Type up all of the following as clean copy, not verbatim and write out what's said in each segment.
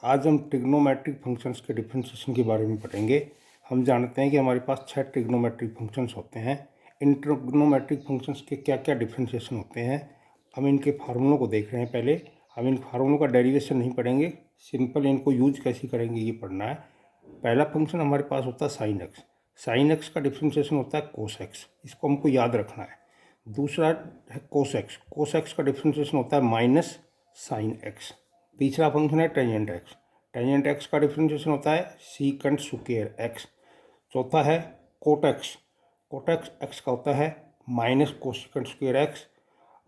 आज हम trigonometric functions के डिफरेंशिएशन के बारे में पढ़ेंगे। हम जानते हैं कि हमारे पास 6 ट्रिग्नोमेट्रिक फंक्शंस होते हैं। इन ट्रिग्नोमेट्रिक फंक्शंस के क्या क्या डिफरेंशिएशन होते हैं, हम इनके फार्मूलों को देख रहे हैं। पहले हम इन फार्मूलों का डेरिवेशन नहीं पढ़ेंगे, सिंपल इनको यूज कैसे करेंगे ये पढ़ना है। पहला फंक्शन हमारे पास होता है साइन एक्स। साइन एक्स का डिफरेंशिएशन होता है कोस एक्स, इसको हमको याद रखना है। दूसरा है कोस एक्स। कोस एक्स का डिफरेंशिएशन होता है माइनस साइन एक्स। तीसरा फंक्शन है टेंजेंट एक्स। टेंजेंट एक्स का डिफरेंशिएशन होता है सीकंट स्क्वायर एक्स। चौथा है cot x. Cot x x का होता है माइनस कोसिकंट स्क्वायर एक्स।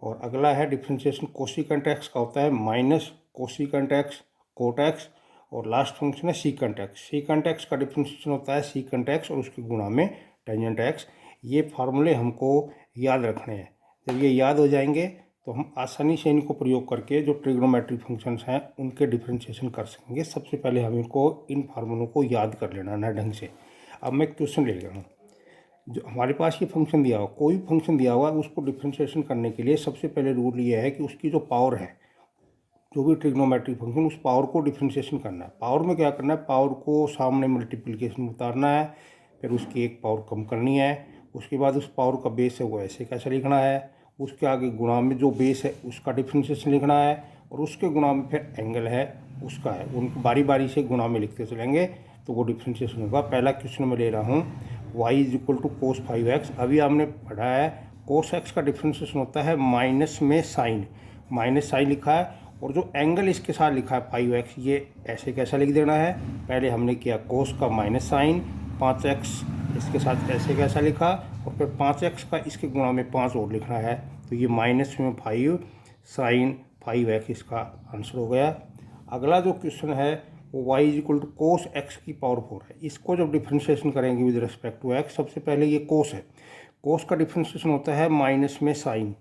और अगला है डिफरेंशिएशन कोसिकंट एक्स का होता है माइनस कोसिकंट एक्स कोट एक्स। और लास्ट फंक्शन है सीकंट एक्स। सीकंट एक्स का डिफरेंशिएशन होता है सीकंट एक्स और उसके गुणा में टेंजेंट एक्स। ये फार्मूले हमको याद रखने हैं। जब ये याद हो जाएंगे तो हम आसानी से इनको प्रयोग करके जो ट्रिग्नोमेट्रिक फंक्शंस हैं उनके डिफरेंशिएशन कर सकेंगे। सबसे पहले हम इनको इन फार्मूलों को याद कर लेना है ढंग से। अब मैं क्वेश्चन ले रहा हूँ। जो हमारे पास ये फंक्शन दिया हुआ, कोई भी फंक्शन दिया हुआ है, उसको डिफरेंशिएशन करने के लिए सबसे पहले रूल ये है कि उसकी जो पावर है, जो भी ट्रिग्नोमेट्रिक फंक्शन, उस पावर को डिफरेंशिएशन करना है। पावर में क्या करना है, पावर को सामने मल्टीप्लिकेशन में उतारना है, फिर उसकी एक पावर कम करनी है। उसके बाद उस पावर का बेस है वो ऐसे कैसे लिखना है, उसके आगे गुणा में जो बेस है उसका डिफरेंशिएशन लिखना है, और उसके गुणा में फिर एंगल है उसका है, उनको बारी बारी से गुणा में लिखते चलेंगे तो वो डिफरेंशिएशन होगा। पहला क्वेश्चन में ले रहा हूँ y is equal to cos 5x। अभी हमने पढ़ा है कोस एक्स का डिफरेंशिएशन होता है माइनस में साइन, माइनस साइन लिखा है, और जो एंगल इसके साथ लिखा है 5x, ये ऐसे कैसा लिख देना है। पहले हमने किया कोस का माइनस साइन, 5x इसके साथ ऐसे कैसा लिखा, और फिर 5x का इसके गुणा में 5 और लिखना है, तो ये माइनस में 5 साइन 5x इसका आंसर हो गया। अगला जो क्वेश्चन है वो y is equal to cos x की पावर 4 है। इसको जब डिफरेंशिएशन करेंगे विद रिस्पेक्ट टू x, सबसे पहले ये कोस है, कोस का डिफरेंशिएशन होता है माइनस में साइन,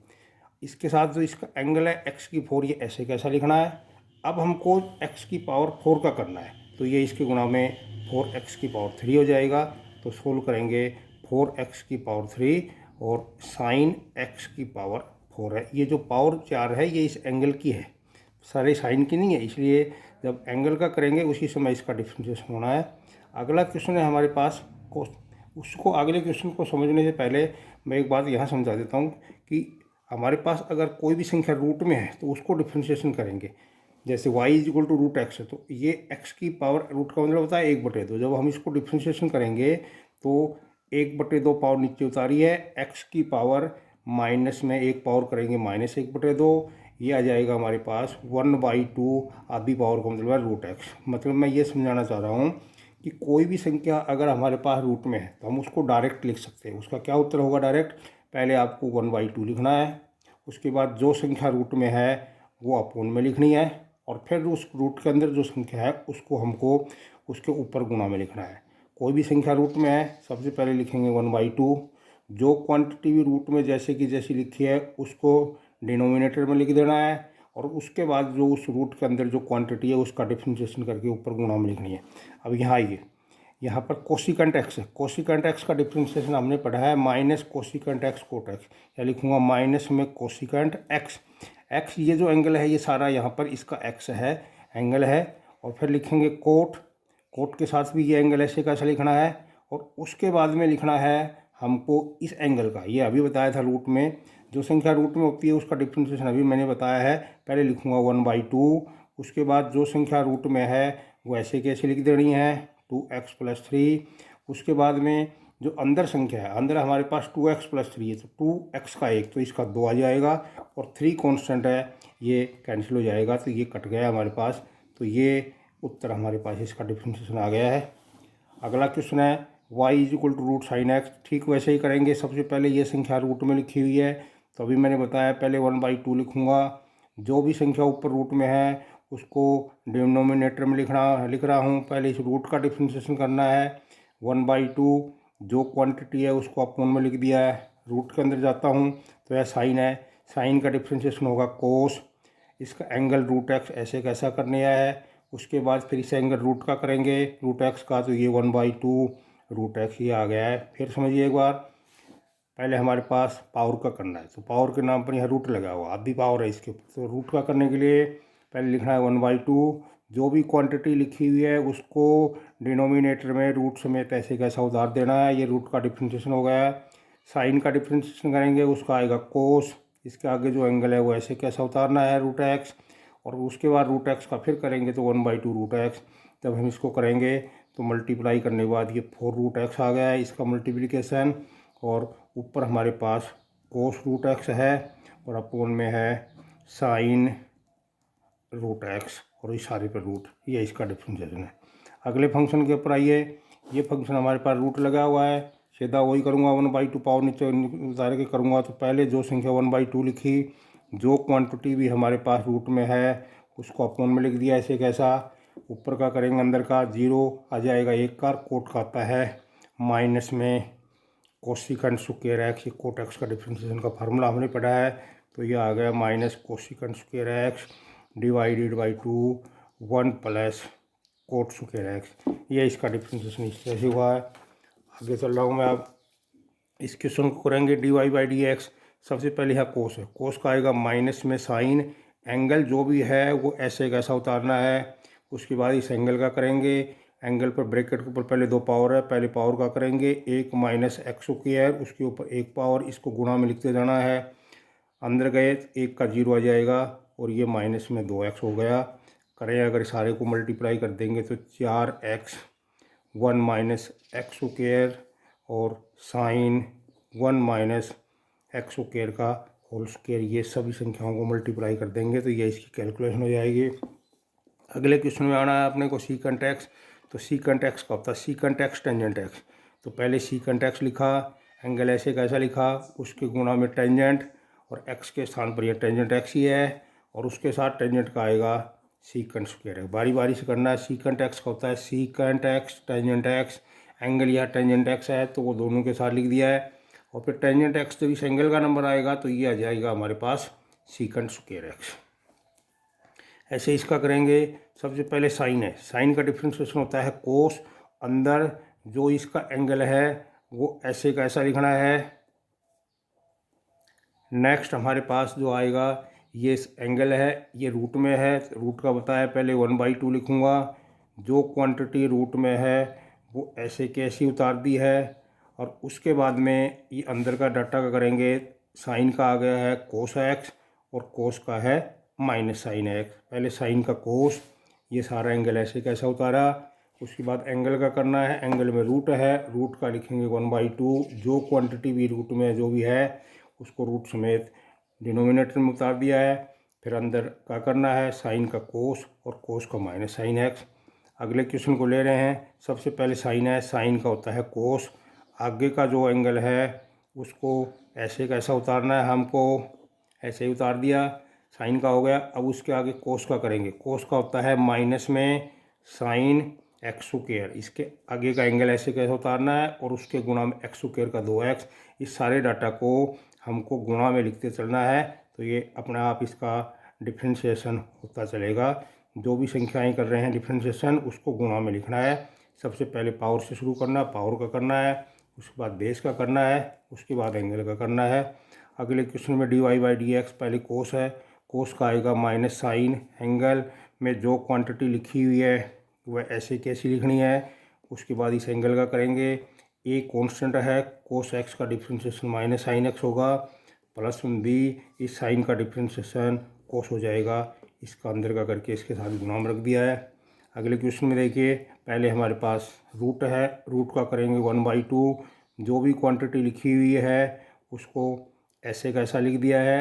इसके साथ जो इसका एंगल है x की 4, ये ऐसे कैसा लिखना है। अब हमको x की पावर 4 का करना है, तो ये इसके गुणा में 4x की पावर 3 हो जाएगा। तो सोल्व करेंगे 4x की पावर 3 और साइन x की पावर 4 है। ये जो पावर 4 है ये इस एंगल की है, सारे साइन की नहीं है, इसलिए जब एंगल का करेंगे उसी समय इसका डिफरेंशिएशन होना है। अगला क्वेश्चन है हमारे पास कोस। उसको अगले क्वेश्चन को समझने से पहले मैं एक बात यहाँ समझा देता हूँ कि हमारे पास अगर कोई भी संख्या रूट में है तो उसको डिफरेंशिएशन करेंगे। जैसे y is equal to root x है, तो ये x की पावर, रूट का मतलब होता है 1/2। जब हम इसको डिफरेंशिएशन करेंगे तो 1/2 पावर नीचे उतारी है, x की पावर माइनस में 1 पावर करेंगे माइनस 1/2, ये आ जाएगा हमारे पास 1/2 आधी पावर का मतलब है रूट एक्स। मतलब मैं ये समझाना चाह रहा हूँ कि कोई भी संख्या अगर हमारे पास रूट में है तो हम उसको डायरेक्ट लिख सकते हैं। उसका क्या उत्तर होगा डायरेक्ट, पहले आपको 1/2 लिखना है, उसके बाद जो संख्या रूट में है वो अपोन में लिखनी है, और फिर उस रूट के अंदर जो संख्या है उसको हमको उसके ऊपर गुणा में लिखना है। कोई भी संख्या रूट में है सबसे पहले लिखेंगे 1/2, जो क्वांटिटी भी रूट में जैसे कि जैसी लिखी है उसको डिनोमिनेटर में लिख देना है, और उसके बाद जो उस रूट के अंदर जो क्वांटिटी है उसका डिफरेंशिएशन करके ऊपर गुणा में लिखनी है। अब यहाँ आइए, यहाँ पर कोसिकंट एक्स है, कोसिकंट एक्स का डिफरेंशिएशन हमने पढ़ा है माइनस कोसिकंट एक्स कोट एक्स, या लिखूँगा माइनस में कोसिकंट एक्स। एक्स ये जो एंगल है ये सारा यहाँ पर इसका एक्स है, एंगल है, और फिर लिखेंगे कोट, कोट के साथ भी ये एंगल ऐसे कैसा लिखना है, और उसके बाद में लिखना है हमको इस एंगल का, ये अभी बताया था रूट में, जो संख्या रूट में होती है उसका डिफरेंशिएशन अभी मैंने बताया है। पहले लिखूँगा 1/2, उसके बाद जो संख्या रूट में है वो ऐसे कैसे लिख देनी है 2x + 3, उसके बाद में जो अंदर संख्या है, अंदर हमारे पास 2x + 3 है, तो 2x का 1 तो इसका 2 आ जाएगा, और 3 कांस्टेंट है ये कैंसिल हो जाएगा, तो ये कट गया हमारे पास। तो ये उत्तर हमारे पास इसका डिफरेंशिएशन आ गया है। अगला क्वेश्चन है y is equal to root sine x. ठीक वैसे ही करेंगे, सबसे पहले ये संख्या रूट में लिखी हुई है तो अभी मैंने बताया पहले 1/2 लिखूँगा, जो भी संख्या ऊपर रूट में है उसको डिनोमिनेटर में लिख रहा हूँ। पहले इस रूट का डिफरेंशिएशन करना है, 1/2 जो क्वांटिटी है उसको अपोन में लिख दिया है, रूट के अंदर जाता हूँ तो यह साइन है, साइन का डिफरेंशिएशन होगा कोस, इसका एंगल रूट एक्स ऐसे कैसा करने आया है, उसके बाद फिर इसे एंगल रूट का करेंगे रूट एक्स का, तो ये 1/2 रूट एक्स ये आ गया है। फिर समझिए एक बार, पहले हमारे पास पावर का करना है, तो पावर के नाम पर यहाँ रूट लगा हुआ, आधी पावर है इसके ऊपर, तो रूट का करने के लिए पहले लिखना है 1/2, जो भी क्वांटिटी लिखी हुई है उसको डिनोमिनेटर में रूट समेत ऐसे कैसा उतार देना है। ये रूट का डिफ्रेंशिएशन हो गया। साइन का डिफ्रेंशिएशन करेंगे, उसका आएगा कोस, इसके आगे जो एंगल है वो ऐसे कैसा उतारना है रूट एक्स, और उसके बाद रूट एक्स का फिर करेंगे तो 1/2 रूट एक्स। जब हम इसको करेंगे तो मल्टीप्लाई करने के बाद ये 4 रूट एक्स आ गया है, इसका मल्टीप्लिकेशन, और ऊपर हमारे पास कोस रूट एक्स है और अपोन में है साइन रूट एक्स, और इस सारे पर रूट, ये इसका डिफ्रेंशिएशन है। अगले फंक्शन के ऊपर आइए। ये फंक्शन हमारे पास रूट लगा हुआ है, सीधा वही करूँगा 1/2 पावर नीचे उतार के करूँगा। तो पहले जो संख्या 1/2 लिखी, जो क्वांटिटी भी हमारे पास रूट में है उसको अपोन में लिख दिया ऐसे कैसा। ऊपर का करेंगे, अंदर का 0 आ जाएगा 1 का, कोट का आता है माइनस में कोसिकेंट स्क्वायर एक्स। ये कोट एक्स का डिफ्रेंशिएशन का फार्मूला हमने पढ़ा है, तो ये आ गया minus cosecant square x divided by 2 1 plus coat square x. ये इसका डिफ्रेंशिएशन इस तरह से हुआ है। आगे चल रहा हूँ मैं। अब इस क्वेश्चन को करेंगे dy/dx। सबसे पहले यहाँ कोस है, कोस का आएगा माइनस में साइन, एंगल जो भी है वो ऐसे कैसा उतारना है। उसके बाद इस एंगल का करेंगे, एंगल पर ब्रैकेट के ऊपर पहले 2 पावर है, पहले पावर का करेंगे 1 माइनस एक्स स्क्वायर, उसके ऊपर 1 पावर, इसको गुणा में लिखते जाना है। अंदर गए 1 का 0 आ जाएगा और ये माइनस में 2x हो गया। करें अगर सारे को मल्टीप्लाई कर देंगे तो 4x 1 माइनस एक्स स्क्वायर और साइन 1 माइनस एक्स स्क्वायर का होल स्क्वायर, ये सभी संख्याओं को मल्टीप्लाई कर देंगे तो ये इसकी कैलकुलेशन हो जाएगी। अगले क्वेश्चन में आना है अपने को सीकेंट एक्स। तो सीकेंट एक्स का होता है सीकेंट एक्स टेंजेंट एक्स। तो पहले सीकेंट एक्स लिखा, एंगल ऐसे कैसा लिखा, उसके गुणा में टेंजेंट, और एक्स के स्थान पर यह टेंजेंट एक्स ही है, और उसके साथ टेंजेंट का आएगा सीकेंट स्क्वायर है। बारी बारी से करना है। सीकेंट एक्स का होता है secant x tangent x, angle यहाँ टेंजेंट एक्स है तो वो दोनों के साथ लिख दिया है, और फिर टेंजेंट एक्स तो इस एंगल का नंबर आएगा तो ये आ जाएगा हमारे पास सीकेंट स्क्वायर एक्स। ऐसे इसका करेंगे। सबसे पहले साइन है, साइन का डिफ्रेंशिएशन होता है कोस, अंदर जो इसका एंगल है वो ऐसे कैसा लिखना है। नेक्स्ट हमारे पास जो आएगा ये एंगल है, ये रूट में है, रूट का बताया पहले 1/2 लिखूँगा। जो क्वांटिटी रूट में है वो ऐसे कैसी उतार दी है, और उसके बाद में ये अंदर का डाटा का करेंगे। साइन का आ गया है कोस एक्स और कोस का है माइनस साइन एक्स। पहले साइन का कोस, ये सारा एंगल ऐसे कैसा उतारा। उसके बाद एंगल का करना है, एंगल में रूट है, रूट का लिखेंगे 1/2। जो क्वांटिटी भी रूट में जो भी है उसको रूट समेत डिनोमिनेटर में उतार दिया है। फिर अंदर का करना है साइन का कोस और कोस का माइनस साइन एक्स। अगले क्वेश्चन को ले रहे हैं। सबसे पहले साइन है, साइन का होता है कोस, आगे का जो एंगल है उसको ऐसे कैसा उतारना है, हमको ऐसे ही उतार दिया, साइन का हो गया। अब उसके आगे कोस का करेंगे, कोस का होता है माइनस में साइन एक्स स्क्वायर, इसके आगे का एंगल ऐसे कैसे उतारना है, और उसके गुणा में एक्स स्क्वायर का 2x। इस सारे डाटा को हमको गुणा में लिखते चलना है, तो ये अपने आप इसका डिफ्रेंशिएशन होता चलेगा। जो भी संख्याएं कर रहे हैं डिफ्रेंशिएशन उसको गुणा में लिखना है। सबसे पहले पावर से शुरू करना, पावर का करना है, उसके बाद बेस का करना है, उसके बाद एंगल का करना है। अगले क्वेश्चन में dy/dx, पहले कोस है, कोस का आएगा माइनस साइन, एंगल में जो क्वांटिटी लिखी हुई है वह ऐसे कैसी लिखनी है। उसके बाद इस एंगल का करेंगे। ए कांस्टेंट है, कोस एक्स का डिफ्रेंशिएशन माइनस साइन एक्स होगा, प्लस बी इस साइन का डिफ्रेंशिएशन कोस हो जाएगा। इसका अंदर का करके इसके साथ गुणा में रख दिया है। अगले क्वेश्चन में देखिए, पहले हमारे पास रूट है, रूट का करेंगे 1/2। जो भी क्वांटिटी लिखी हुई है उसको ऐसे कैसा लिख दिया है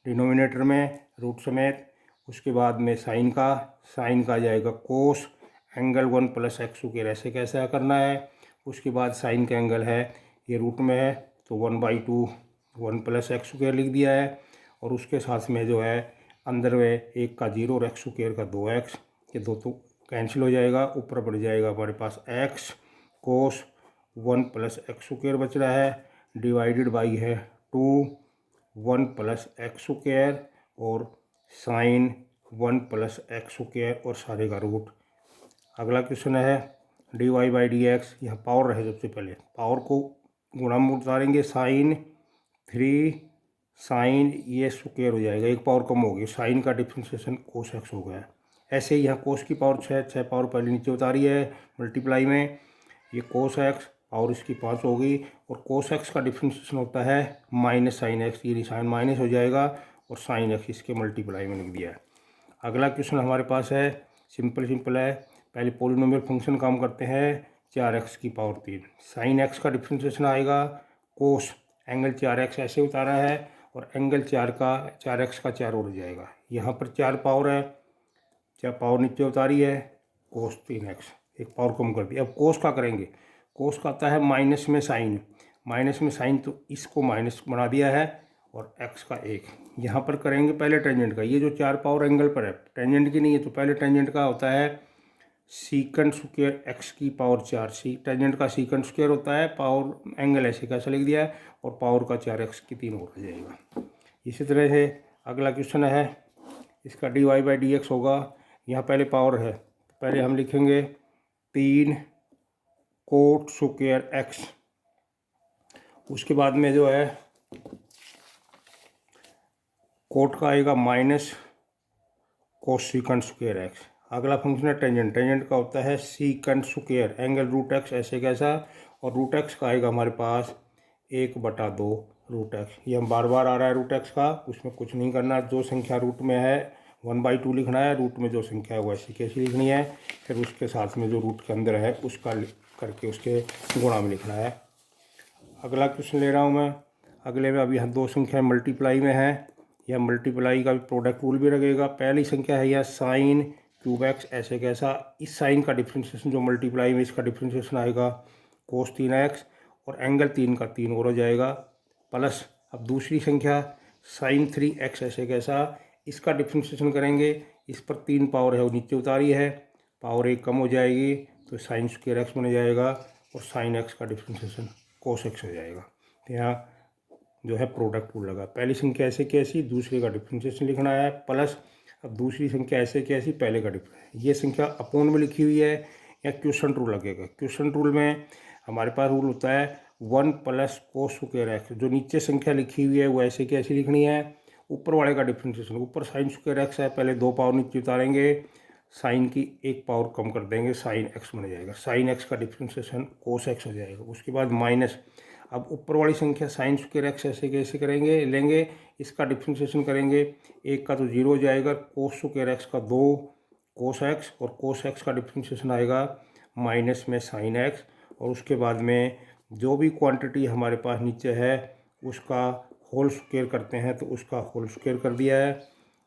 डिनोमिनेटर में रूट समेत। उसके बाद में साइन का जाएगा कोस, एंगल 1 प्लस एक्स स्क्वायर ऐसे कैसा करना है। उसके बाद साइन का एंगल है ये रूट में है तो 1/2 1 प्लस एक्स स्क्वायर लिख दिया है, और उसके साथ में जो है अंदर में 1 का 0 और एक्स स्क्वायर का 2x, ये दो तो कैंसिल हो जाएगा। ऊपर बढ़ जाएगा हमारे पास x कोस 1 प्लस एक्स स्क्वायर बच रहा है, डिवाइडेड बाई है 2 1 प्लस एक्स स्क्वायर और साइन 1 प्लस एक्स स्क्वायर और सारे का रूट। अगला क्वेश्चन है dy/dx। यहाँ पावर रहे, सबसे पहले पावर को गुणा में उतारेंगे, साइन 3 साइन ये स्क्वायर हो जाएगा, एक पावर कम हो गई, साइन का डिफ्रेंशिएशन कोस एक्स हो गया। ऐसे ही यहाँ कोस की पावर 6 पावर पहले नीचे उतारी है मल्टीप्लाई में, ये कोस एक्स और इसकी 5 होगी, और कोस एक्स का डिफ्रेंशिएशन होता है माइनस साइन एक्स, ये साइन माइनस हो जाएगा और साइन एक्स इसके मल्टीप्लाई में लिख दिया है। अगला क्वेश्चन हमारे पास है, सिंपल है। पहले पोलिनोमियल फंक्शन काम करते हैं 4x की पावर 3, साइन एक्स का डिफ्रेंशिएशन आएगा कोस एंगल 4x ऐसे उतारा है और एंगल 4x का 4 हो जाएगा। यहाँ पर 4 पावर है, 4 पावर नीचे उतारी है, कोस 3x एक पावर कम कर दी। अब कोस का करेंगे, कोस का आता है माइनस में साइन, तो इसको माइनस बना दिया है और x का 1। यहाँ पर करेंगे पहले टेंजेंट का, ये जो 4 पावर एंगल पर है टेंजेंट की नहीं है, तो पहले टेंजेंट का होता है सीकंड स्क्वायर x की पावर 4, टेंजेंट का सीकंड स्क्वायर होता है, पावर एंगल ऐसे कैसे लिख दिया है, और पावर का 4x की 3 हो जाएगा। इसी तरह से अगला क्वेश्चन है, इसका dy/dx होगा। यहाँ पहले पावर है, पहले हम लिखेंगे 3 कोट स्क्वायर x, उसके बाद में जो है कोट का आएगा माइनस कोसेकंड स्क्वायर एक्स। अगला फंक्शन है टेंजेंट का होता है secant square angle root x ऐसे कैसा, और रूट एक्स का आएगा हमारे पास 1/2 रूट एक्स। ये हम बार बार आ रहा है रूट एक्स का, उसमें कुछ नहीं करना, जो संख्या रूट में है 1/2 लिखना है, रूट में जो संख्या है वो ऐसी कैसी लिखनी है, फिर उसके साथ में जो रूट के अंदर है उसका करके उसके गुणा में लिखना है। अगला क्वेश्चन ले रहा हूँ मैं, अगले में अभी 2 संख्या मल्टीप्लाई में है, यह मल्टीप्लाई का भी प्रोडक्ट रूल भी लगेगा। पहली संख्या है यह साइन क्यूब एक्स ऐसे कैसा, इस साइन का डिफ्रेंशिएशन जो मल्टीप्लाई में इसका डिफ्रेंशिएशन आएगा कोस 3x और एंगल 3 का 3 और हो जाएगा, प्लस अब दूसरी संख्या साइन 3x ऐसे कैसा, इसका डिफ्रेंशिएशन करेंगे, इस पर 3 पावर है वो नीचे उतारी है, पावर 1 कम हो जाएगी तो साइन स्क्वायर एक्स बन जाएगा और साइन एक्स का डिफ्रेंशिएशन कोस एक्स हो जाएगा। तो यहाँ जो है प्रोडक्ट रूल लगा, पहली संख्या ऐसे कैसी, दूसरे का डिफ्रेंशिएशन लिखना है, प्लस अब दूसरी संख्या ऐसे कैसी, पहले का डिफ्रेंशिएशन। ये संख्या अपोन में लिखी हुई है या क्वेश्चन रूल लगेगा। क्वेश्चन रूल में हमारे पास रूल होता है 1 + कोस स्क्वायर एक्स, जो नीचे संख्या लिखी हुई है वो ऐसे कैसी लिखनी है, ऊपर वाले का डिफ्रेंशिएशन, ऊपर साइन स्क्वायर एक्स है, पहले 2 पावर नीचे उतारेंगे, साइन की 1 पावर कम कर देंगे, साइन एक्स बन जाएगा, साइन एक्स का डिफ्रेंशिएशन कोस एक्स हो जाएगा। उसके बाद माइनस, अब ऊपर वाली संख्या साइन स्क्वायर एक्स ऐसे कैसे करेंगे, लेंगे इसका डिफ्रेंशिएशन करेंगे, 1 का तो 0 हो जाएगा, कोस स्क्वायर एक्स का 2 कोस एक्स, और कोस एक्स का डिफ्रेंशिएशन आएगा माइनस में साइन एक्स, और उसके बाद में जो भी क्वांटिटी हमारे पास नीचे है उसका होल स्क्वायर करते हैं, तो उसका होल स्क्वायर कर दिया है।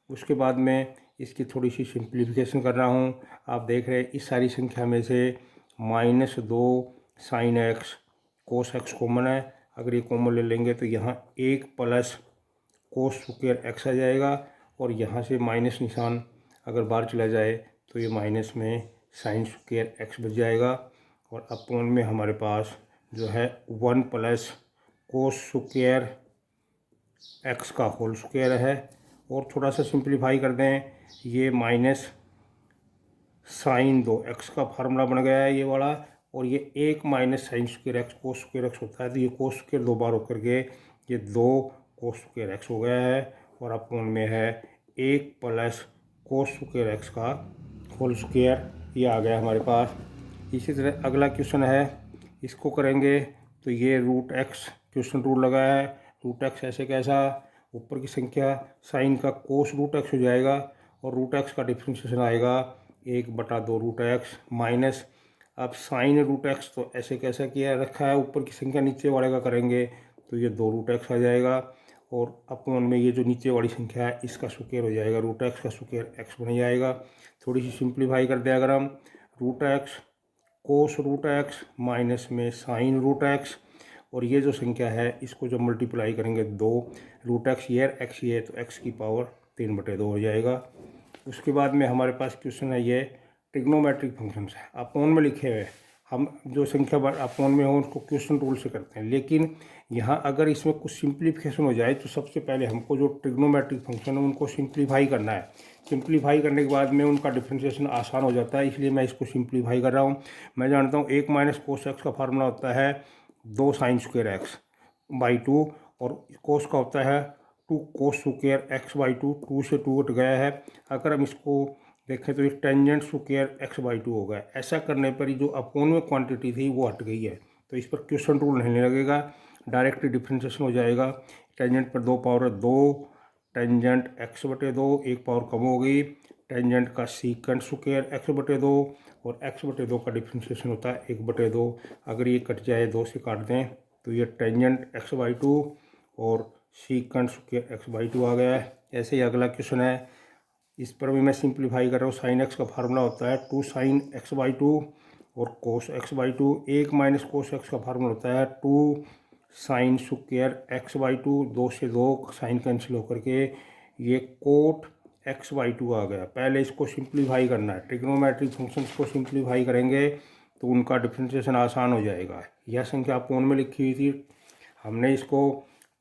उसके बाद में इसकी थोड़ी सी सिंप्लीफिकेशन कर रहा हूँ, आप देख रहे हैं इस सारी संख्या में से -2 sine x cos x common है, अगर ये कॉमन ले लेंगे तो यहाँ 1 + कोस स्क्वायर एक्स आ जाएगा, और यहाँ से माइनस निशान अगर बाहर चला जाए तो ये माइनस में साइन स्क्वायर एक्स बच जाएगा, और अपोन में हमारे पास जो है 1 + कोस स्क्वायर एक्स का होल स्क्वायर है। और थोड़ा सा सिंप्लीफाई कर दें, ये माइनस साइन 2x का फार्मूला बन गया है ये वाला, और ये 1 - साइन स्क्वायर एक्स कोस स्क्वायर एक्स होता है, तो ये कोस स्क्वायर 2 बार होकर के ये 2 कोस स्क्वायर एक्स हो गया है, और अपोन में है 1 + कोस स्क्वायर एक्स का होल स्क्वायर, ये आ गया हमारे पास। इसी तरह अगला क्वेश्चन है, इसको करेंगे तो ये रूट एक्स क्वेश्चन रूल लगा है, रूट एक्स ऐसे कैसा, ऊपर की संख्या साइन का कोस रूट एक्स हो जाएगा, और रूट एक्स का डिफ्रेंशिएशन आएगा 1/2 रूट एक्स माइनस, अब साइन रूट एक्स तो ऐसे कैसा किया रखा है, ऊपर की संख्या नीचे वाले का करेंगे तो ये 2 रूट एक्स आ जाएगा, और अपोन में ये जो नीचे वाली संख्या है इसका स्क्वायर हो जाएगा, रूट एक्स का स्क्वायर एक्स बन जाएगा। थोड़ी सी सिंप्लीफाई कर दें अगर हम, रूट एक्स कोस रूट एक्स माइनस में साइन रूट एक्स, और ये जो संख्या है इसको जब मल्टीप्लाई करेंगे 2 रूट एक्स ये एक्स ये, तो एक्स की पावर 3/2 हो जाएगा। उसके बाद में हमारे पास क्वेश्चन है ये ट्रिग्नोमेट्रिक फंक्शंस है, अपोन में लिखे हुए, हम जो संख्या अपोन में हो उसको क्वेश्चन रूल से करते हैं, लेकिन यहाँ अगर इसमें कुछ सिंप्लीफिकेशन हो जाए तो सबसे पहले हमको जो ट्रिग्नोमेट्रिक फंक्शन है उनको सिंप्लीफाई करना है, सिंप्लीफाई करने के बाद में उनका डिफ्रेंशिएशन आसान हो जाता है, इसलिए मैं इसको सिंप्लीफाई कर रहा हूँ। मैं जानता हूँ 1 - कोस एक्स का फार्मूला होता है 2 साइन स्क्वायर एक्स बाई 2, और कोस का होता है 2 कोस स्क्वायर एक्स बाई 2, 2 से 2 कट गया है, अगर हम इसको देखें तो ये tangent square x by to होगा। ऐसा करने पर ही जो अपोन में क्वांटिटी थी वो हट गई है, तो इस पर क्वेश्चन रूल नहीं लगेगा, डायरेक्ट डिफ्रेंशिएशन हो जाएगा। टेंजेंट पर 2 पावर 2, टेंजेंट एक्स बटे 2, एक पावर कम हो गई, टेंजेंट का सीकेंट स्क्वायर एक्स बटे 2, और एक्स बटे 2 का डिफ्रेंशिएशन होता है 1/2। अगर ये कट जाए 2 से काट दें तो ये टेंजेंट एक्स बाई टू और secant square x by two आ गया है। ऐसे ही अगला क्वेश्चन है, इस पर भी मैं सिंप्लीफाई कर रहा हूँ। साइन एक्स का फार्मूला होता है 2 साइन एक्स बाई टू और cos x by to. 1 minus cos x का फार्मूला होता है 2 sine square x by two. 2 से 2 साइन कैंसिल होकर के ये कोट एक्स बाई टू आ गया। पहले इसको सिंप्लीफाई करना है, ट्रिग्नोमेट्रिक फंक्शंस को सिंप्लीफाई करेंगे तो उनका डिफ्रेंशिएशन आसान हो जाएगा। यह संख्या अपोन में लिखी हुई थी, हमने इसको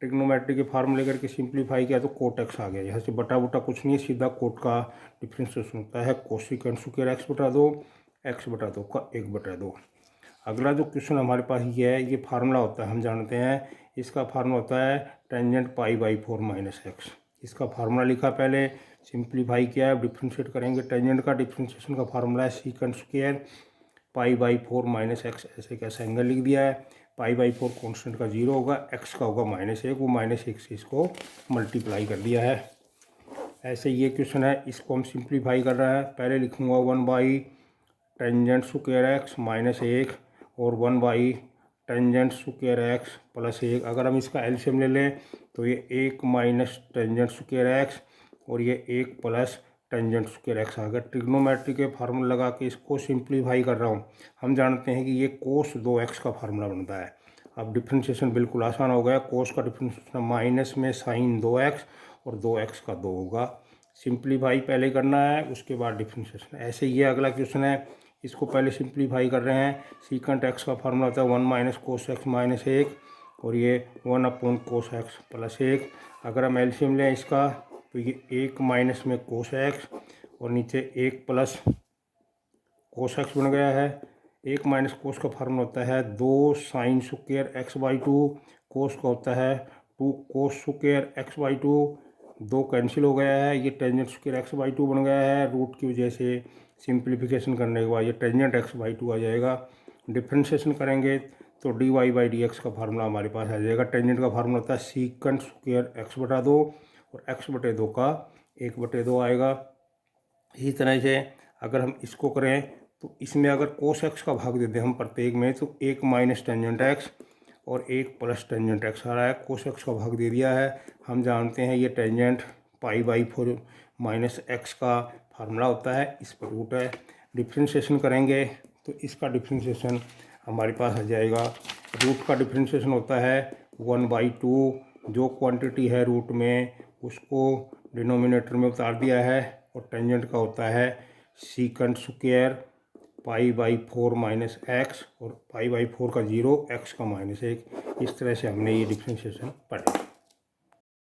ट्रिग्नोमेट्री के फार्मूले करके सिंप्लीफाई किया तो कोट एक्स आ गया। यहाँ से बटा बटा कुछ नहीं है, सीधा कोट का डिफ्रेंशिएशन होता है कोसिकेंट स्क्वायर एक्स बटा 2, एक्स बटा 2 का 1/2। अगला जो क्वेश्चन हमारे पास ये है, ये फार्मूला होता है, हम जानते हैं इसका फार्मूला होता है tangent pi by 4 minus x. इसका फार्मूला लिखा, पहले सिंप्लीफाई किया है, डिफ्रेंशिएट करेंगे। टेंजेंट का डिफ्रेंशिएशन का फार्मूला है secant square pi by 4 minus x. ऐसे कैसे एंगल लिख दिया है, पाई बाई 4 कॉन्स्टेंट का 0 होगा, एक्स का होगा -1, वो -1 से इसको मल्टीप्लाई कर दिया है। ऐसे ये क्वेश्चन है, इसको हम सिंप्लीफाई कर रहे हैं। पहले लिखूँगा 1 बाई टेंजेंट स्क्वायर एक्स -1 और 1 by tangent square x plus 1। अगर हम इसका एलसीएम ले लें तो ये 1 माइनस टेंजेंट स्क्वायर एक्स और ये 1 प्लस टेंजेंट स्क्वायर एक्स आ गया। ट्रिग्नोमेट्री के फार्मूला लगा के इसको सिंप्लीफाई कर रहा हूँ। हम जानते हैं कि ये कोस 2x का फार्मूला बनता है। अब डिफ्रेंशिएशन बिल्कुल आसान हो गया। कोस का डिफ्रेंशिएशन माइनस में साइन 2x और 2x का 2 होगा। सिंप्लीफाई पहले करना है, उसके बाद डिफ्रेंशिएशन। ऐसे ये अगला क्वेश्चन है, इसको पहले सिंप्लीफाई कर रहे हैं। सीकेंट एक्स का फार्मूला होता है 1 माइनस कोस एक्स -1 और ये 1 अपॉन कोस एक्स प्लस 1। अगर हम एलसीएम लें इसका तो ये 1 माइनस में कोस एक्स और नीचे 1 प्लस कोस एक्स बन गया है। 1 माइनस कोस का फार्मूला होता है 2 sine square x by two. Cos का होता है 2 cos square x by two. 2 cancel हो गया है, ये tangent square x by two बन गया है। रूट की वजह से सिंप्लीफिकेशन करने के बाद ये टेंजेंट एक्स बाई टू आ जाएगा। डिफ्रेंशिएशन करेंगे तो d y by d x का फार्मूला हमारे पास आ जाएगा। टेंजेंट का फार्मूला होता है सीकेंट स्क्वायर एक्स बटा 2 और एक्स बटे 2 का 1/2 आएगा। इसी तरह से अगर हम इसको करें तो इसमें अगर कोस एक्स का भाग दे दें हम प्रत्येक में तो 1 माइनस टेंजेंट एक्स और 1 प्लस टेंजेंट एक्स आ रहा है। कोस एक्स का भाग दे दिया है। हम जानते हैं ये tangent pi by 4 minus x का फार्मूला होता है, इस पर रूट है। डिफ्रेंशिएशन करेंगे तो इसका डिफ्रेंशिएशन हमारे पास आ जाएगा। रूट का डिफ्रेंशिएशन होता है 1/2। जो क्वांटिटी है रूट में उसको डिनोमिनेटर में उतार दिया है। और टेंजेंट का होता है secant square pi by 4 minus x और पाई बाई 4 का 0, एक्स का -1। इस तरह से हमने ये डिफ्रेंशिएशन पढ़ा।